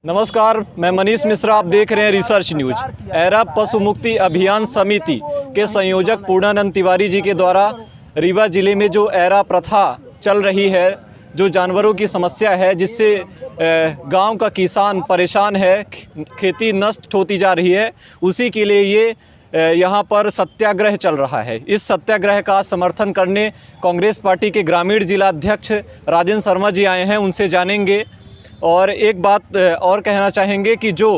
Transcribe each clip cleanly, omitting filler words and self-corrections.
नमस्कार, मैं मनीष मिश्रा। आप देख रहे हैं रिसर्च न्यूज। एरा पशु मुक्ति अभियान समिति के संयोजक पूर्णानंद तिवारी जी के द्वारा रीवा जिले में जो एरा प्रथा चल रही है, जो जानवरों की समस्या है, जिससे गांव का किसान परेशान है, खेती नष्ट होती जा रही है, उसी के लिए ये यहाँ पर सत्याग्रह चल रहा है। इस सत्याग्रह का समर्थन करने कांग्रेस पार्टी के ग्रामीण जिला अध्यक्ष राजेंद्र शर्मा जी आए हैं, उनसे जानेंगे। और एक बात और कहना चाहेंगे कि जो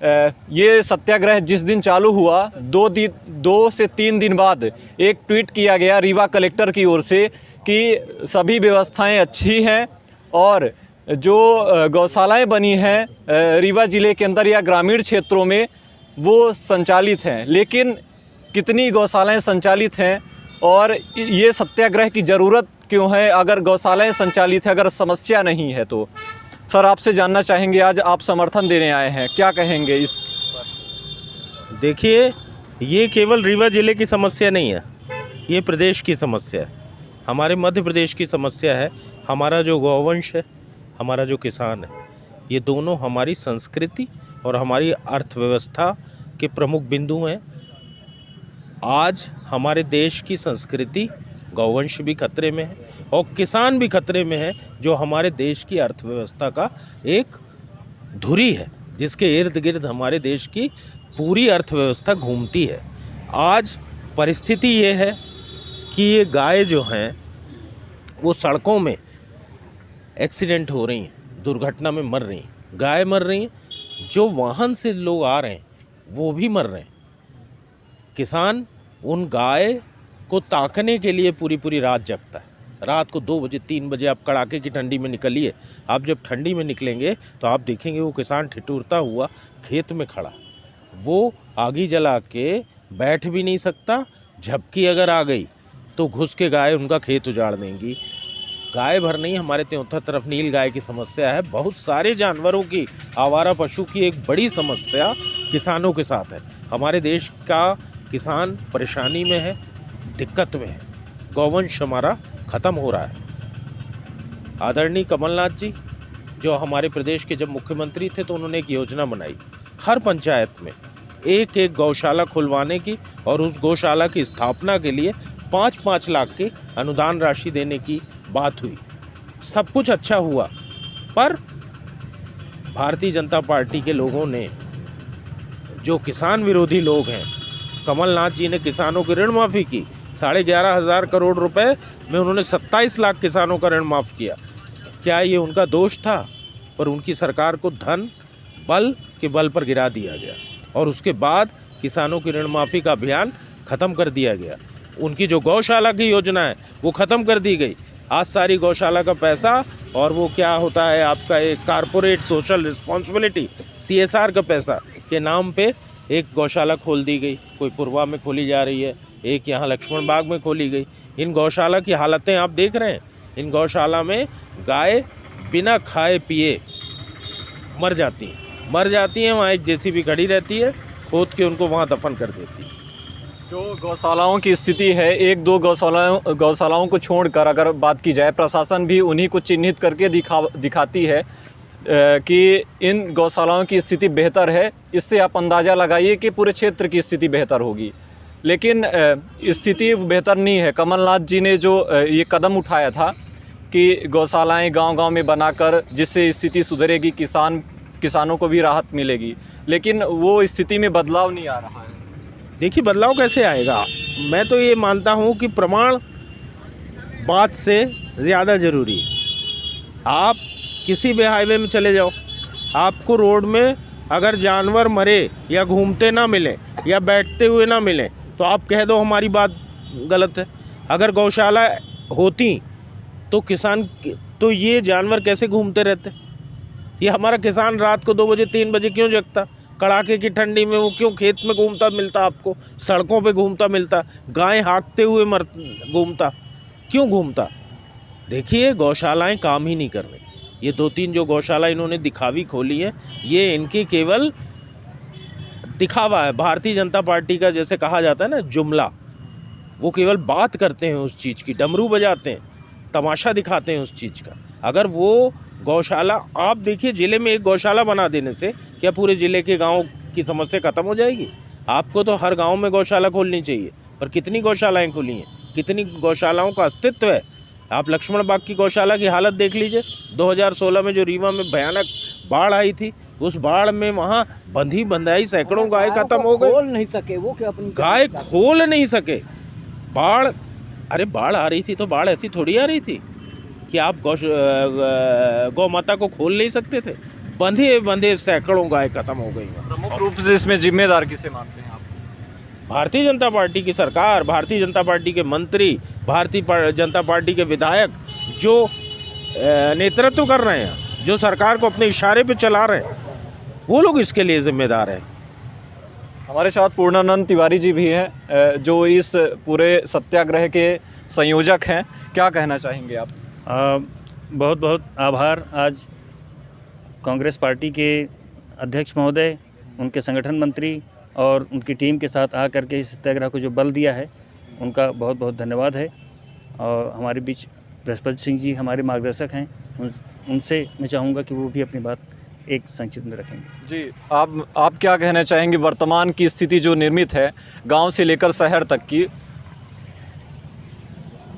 ये सत्याग्रह जिस दिन चालू हुआ, 2 से 3 दिन बाद एक ट्वीट किया गया रीवा कलेक्टर की ओर से कि सभी व्यवस्थाएं अच्छी हैं और जो गौशालाएं बनी हैं रीवा ज़िले के अंदर या ग्रामीण क्षेत्रों में वो संचालित हैं। लेकिन कितनी गौशालाएं संचालित हैं और ये सत्याग्रह की ज़रूरत क्यों है? अगर गौशालाएं संचालित है, अगर समस्या नहीं है तो सर आपसे जानना चाहेंगे। आज आप समर्थन देने आए हैं, क्या कहेंगे इस पर? देखिए, ये केवल रीवा ज़िले की समस्या नहीं है, ये प्रदेश की समस्या है, हमारे मध्य प्रदेश की समस्या है। हमारा जो गौवंश है, हमारा जो किसान है, ये दोनों हमारी संस्कृति और हमारी अर्थव्यवस्था के प्रमुख बिंदु हैं। आज हमारे देश की संस्कृति, गौवंश भी खतरे में है और किसान भी खतरे में है, जो हमारे देश की अर्थव्यवस्था का एक धुरी है, जिसके इर्द गिर्द हमारे देश की पूरी अर्थव्यवस्था घूमती है। आज परिस्थिति ये है कि ये गाय जो हैं वो सड़कों में एक्सीडेंट हो रही हैं, दुर्घटना में मर रही हैं, गाय मर रही हैं, जो वाहन से लोग आ रहे हैं वो भी मर रहे हैं। किसान उन गाय को ताकने के लिए पूरी रात जगता है। रात को 2 बजे 3 बजे आप कड़ाके की ठंडी में निकलिए, आप जब ठंडी में निकलेंगे तो आप देखेंगे वो किसान ठिठुरता हुआ खेत में खड़ा, वो आगी जला के बैठ भी नहीं सकता। झपकी अगर आ गई तो घुस के गाय उनका खेत उजाड़ देंगी। गाय भर नहीं, हमारे त्योंथा तरफ नील गाय की समस्या है। बहुत सारे जानवरों की, आवारा पशु की एक बड़ी समस्या किसानों के साथ है। हमारे देश का किसान परेशानी में है, दिक्कत में है, गौवंश हमारा ख़त्म हो रहा है। आदरणीय कमलनाथ जी जो हमारे प्रदेश के जब मुख्यमंत्री थे तो उन्होंने एक योजना बनाई, हर पंचायत में एक गौशाला खुलवाने की और उस गौशाला की स्थापना के लिए 5-5 लाख की अनुदान राशि देने की बात हुई। सब कुछ अच्छा हुआ, पर भारतीय जनता पार्टी के लोगों ने, जो किसान विरोधी लोग हैं, कमलनाथ जी ने किसानों की ऋण माफ़ी की। 11,500 करोड़ रुपए में उन्होंने 27 लाख किसानों का ऋण माफ़ किया। क्या ये उनका दोष था? पर उनकी सरकार को धन बल के बल पर गिरा दिया गया और उसके बाद किसानों की ऋण माफ़ी का अभियान ख़त्म कर दिया गया। उनकी जो गौशाला की योजना है वो ख़त्म कर दी गई। आज सारी गौशाला का पैसा, और वो क्या होता है आपका एक कारपोरेट सोशल रिस्पॉन्सिबिलिटी CSR का पैसा के नाम पे एक गौशाला खोल दी गई। कोई पुरवा में खोली जा रही है, एक यहाँ लक्ष्मण बाग में खोली गई। इन गौशाला की हालतें आप देख रहे हैं। इन गौशाला में गाय बिना खाए पिए मर जाती हैं। वहाँ एक JCB खड़ी रहती है, खोद के उनको वहाँ दफन कर देती है। जो गौशालाओं की स्थिति है, 1-2 गौशालाओं को छोड़कर अगर बात की जाए, प्रशासन भी उन्हीं को चिन्हित करके दिखाती है कि इन गौशालाओं की स्थिति बेहतर है। इससे आप अंदाज़ा लगाइए कि पूरे क्षेत्र की स्थिति बेहतर होगी, लेकिन स्थिति बेहतर नहीं है। कमलनाथ जी ने जो ये कदम उठाया था कि गौशालाएं गांव-गांव में बनाकर, जिससे स्थिति सुधरेगी, किसानों को भी राहत मिलेगी, लेकिन वो स्थिति में बदलाव नहीं आ रहा है। देखिए, बदलाव कैसे आएगा? मैं तो ये मानता हूँ कि प्रमाण बात से ज़्यादा ज़रूरी है। आप किसी भी हाईवे में चले जाओ, आपको रोड में अगर जानवर मरे या घूमते ना मिले या बैठते हुए ना मिले तो आप कह दो हमारी बात गलत है। अगर गौशाला होती तो किसान, तो ये जानवर कैसे घूमते रहते? ये हमारा किसान रात को 2 बजे 3 बजे क्यों जगता? कड़ाके की ठंडी में वो क्यों खेत में घूमता मिलता? आपको सड़कों पे घूमता मिलता, गाय हाँकते हुए घूमता, क्यों घूमता? देखिए, गौशालाएं काम ही नहीं कर रही। ये 2-3 जो गौशाला इन्होंने दिखावी खोली है, ये इनकी केवल दिखावा है। भारतीय जनता पार्टी का जैसे कहा जाता है ना जुमला, वो केवल बात करते हैं उस चीज़ की, डमरू बजाते हैं, तमाशा दिखाते हैं उस चीज़ का। अगर वो गौशाला आप देखिए, ज़िले में एक गौशाला बना देने से क्या पूरे ज़िले के गाँव की समस्या ख़त्म हो जाएगी? आपको तो हर गांव में गौशाला खोलनी चाहिए, पर कितनी गौशालाएं खुली हैं, कितनी गौशालाओं का अस्तित्व है? आप लक्ष्मण बाग की गौशाला की हालत देख लीजिए। 2016 में जो रीवा में भयानक बाढ़ आई थी, उस बाढ़ में वहाँ बंधी बंधाई सैकड़ों गाय खत्म हो गई। खोल नहीं सके वो, क्या अपनी गाय खोल नहीं सके। बाढ़, अरे बाढ़ आ रही थी तो बाढ़ ऐसी थोड़ी आ रही थी कि आप गौ माता को खोल नहीं सकते थे। बंधे बंधे सैकड़ों गाय खत्म हो गई। प्रमुख रूप से इसमें जिम्मेदार किसे मानते हैं आप? भारतीय जनता पार्टी की सरकार, भारतीय जनता पार्टी के मंत्री, भारतीय जनता पार्टी के विधायक जो नेतृत्व कर रहे हैं, जो सरकार को अपने इशारे पे चला रहे हैं, वो लोग इसके लिए जिम्मेदार हैं। हमारे साथ पूर्णानंद तिवारी जी भी हैं जो इस पूरे सत्याग्रह के संयोजक हैं। क्या कहना चाहेंगे आप? बहुत बहुत आभार। आज कांग्रेस पार्टी के अध्यक्ष महोदय, उनके संगठन मंत्री और उनकी टीम के साथ आकर के इस सत्याग्रह को जो बल दिया है, उनका बहुत बहुत धन्यवाद है। और हमारे बीच बृहस्पति सिंह जी हमारे मार्गदर्शक हैं, उनसे मैं चाहूँगा कि वो भी अपनी बात एक संक्षिप्त में रखेंगे। जी, आप क्या कहना चाहेंगे वर्तमान की स्थिति जो निर्मित है गांव से लेकर शहर तक की?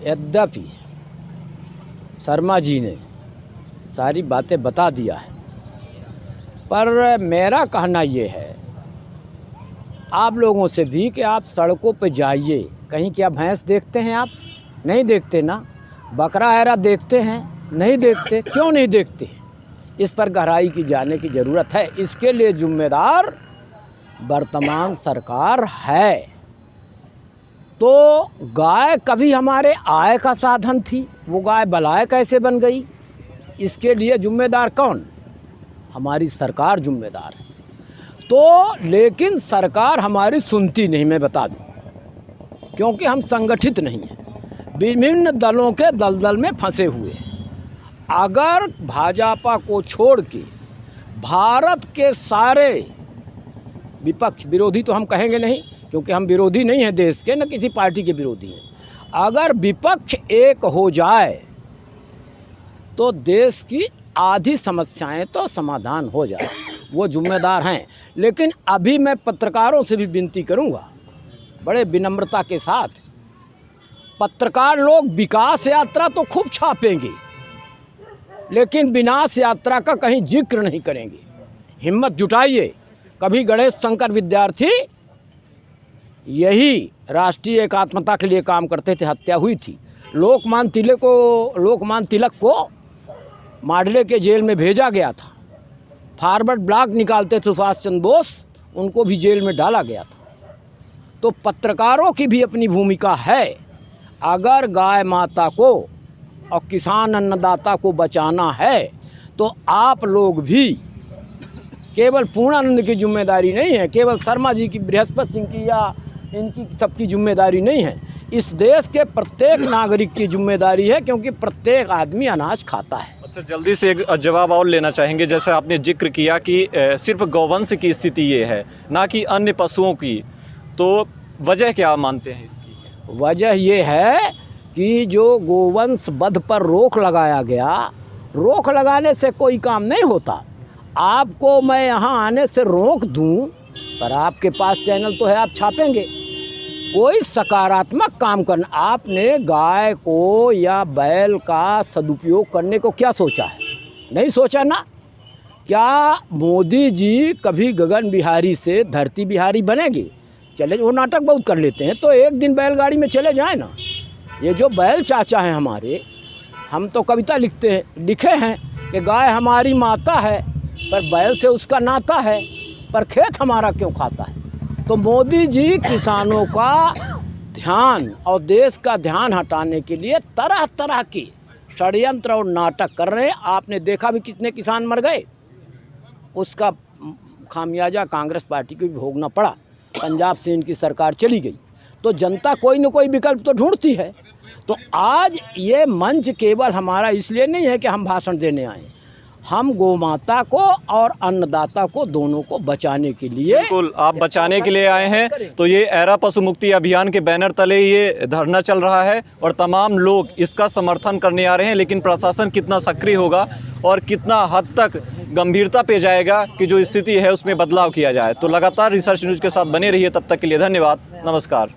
यद्यपि शर्मा जी ने सारी बातें बता दिया है, पर मेरा कहना ये है आप लोगों से भी कि आप सड़कों पर जाइए। कहीं क्या भैंस देखते हैं आप? नहीं देखते ना। बकरा हैरा देखते हैं? नहीं देखते। क्यों नहीं देखते? इस पर गहराई की जाने की ज़रूरत है। इसके लिए जिम्मेदार वर्तमान सरकार है। तो गाय कभी हमारे आय का साधन थी, वो गाय बलाय कैसे बन गई? इसके लिए जिम्मेदार कौन? हमारी सरकार जिम्मेदार है। तो लेकिन सरकार हमारी सुनती नहीं, मैं बता दूं, क्योंकि हम संगठित नहीं हैं, विभिन्न दलों के दलदल में फंसे हुए हैं। अगर भाजपा को छोड़ के भारत के सारे विपक्ष, विरोधी तो हम कहेंगे नहीं क्योंकि हम विरोधी नहीं हैं देश के, न किसी पार्टी के विरोधी हैं, अगर विपक्ष एक हो जाए तो देश की आधी समस्याएं तो समाधान हो जाए। वो जिम्मेदार हैं। लेकिन अभी मैं पत्रकारों से भी विनती करूंगा बड़े विनम्रता के साथ, पत्रकार लोग विकास यात्रा तो खूब छापेंगे लेकिन विनाश यात्रा का कहीं जिक्र नहीं करेंगे। हिम्मत जुटाइए। कभी गणेश शंकर विद्यार्थी यही राष्ट्रीय एकात्मता के लिए काम करते थे, हत्या हुई थी। लोकमान तिलक को माडले के जेल में भेजा गया था। फॉरवर्ड ब्लॉक निकालते थे सुभाष चंद्र बोस, उनको भी जेल में डाला गया था। तो पत्रकारों की भी अपनी भूमिका है। अगर गाय माता को और किसान अन्नदाता को बचाना है तो आप लोग भी, केवल पूर्णानंद की जिम्मेदारी नहीं है, केवल शर्मा जी की, बृहस्पति सिंह की या इनकी सबकी जिम्मेदारी नहीं है। इस देश के प्रत्येक नागरिक की जिम्मेदारी है, क्योंकि प्रत्येक आदमी अनाज खाता है। अच्छा, जल्दी से एक जवाब और लेना चाहेंगे। जैसे आपने जिक्र किया कि सिर्फ गौवंश की स्थिति ये है, ना कि अन्य पशुओं की, तो वजह क्या मानते हैं इसकी? वजह ये है कि जो गोवंश वध पर रोक लगाया गया, रोक लगाने से कोई काम नहीं होता। आपको मैं यहाँ आने से रोक दूँ, पर आपके पास चैनल तो है, आप छापेंगे। कोई सकारात्मक काम करना। आपने गाय को या बैल का सदुपयोग करने को क्या सोचा है? नहीं सोचा ना। क्या मोदी जी कभी गगन बिहारी से धरती बिहारी बनेंगे? चले, वो नाटक बहुत कर लेते हैं, तो एक दिन बैलगाड़ी में चले जाए ना। ये जो बैल चाचा हैं हमारे, हम तो कविता लिखे हैं कि गाय हमारी माता है, पर बैल से उसका नाता है, पर खेत हमारा क्यों खाता है? तो मोदी जी किसानों का ध्यान और देश का ध्यान हटाने के लिए तरह तरह के षड्यंत्र और नाटक कर रहे हैं। आपने देखा भी कितने किसान मर गए, उसका खामियाजा कांग्रेस पार्टी को भी भोगना पड़ा। पंजाब से इनकी सरकार चली गई, तो जनता कोई न कोई विकल्प तो ढूंढती है। तो आज ये मंच केवल हमारा इसलिए नहीं है कि हम भाषण देने आए। हम गौ माता को और अन्नदाता को दोनों को बचाने के लिए बिल्कुल, आप बचाने के लिए आए हैं। तो ये एरा पशु मुक्ति अभियान के बैनर तले ये धरना चल रहा है और तमाम लोग इसका समर्थन करने आ रहे हैं। लेकिन प्रशासन कितना सक्रिय होगा और कितना हद तक गंभीरता पे जाएगा कि जो स्थिति है उसमें बदलाव किया जाए। तो लगातार रिसर्च न्यूज़ के साथ बने रहिए। तब तक के लिए धन्यवाद, नमस्कार।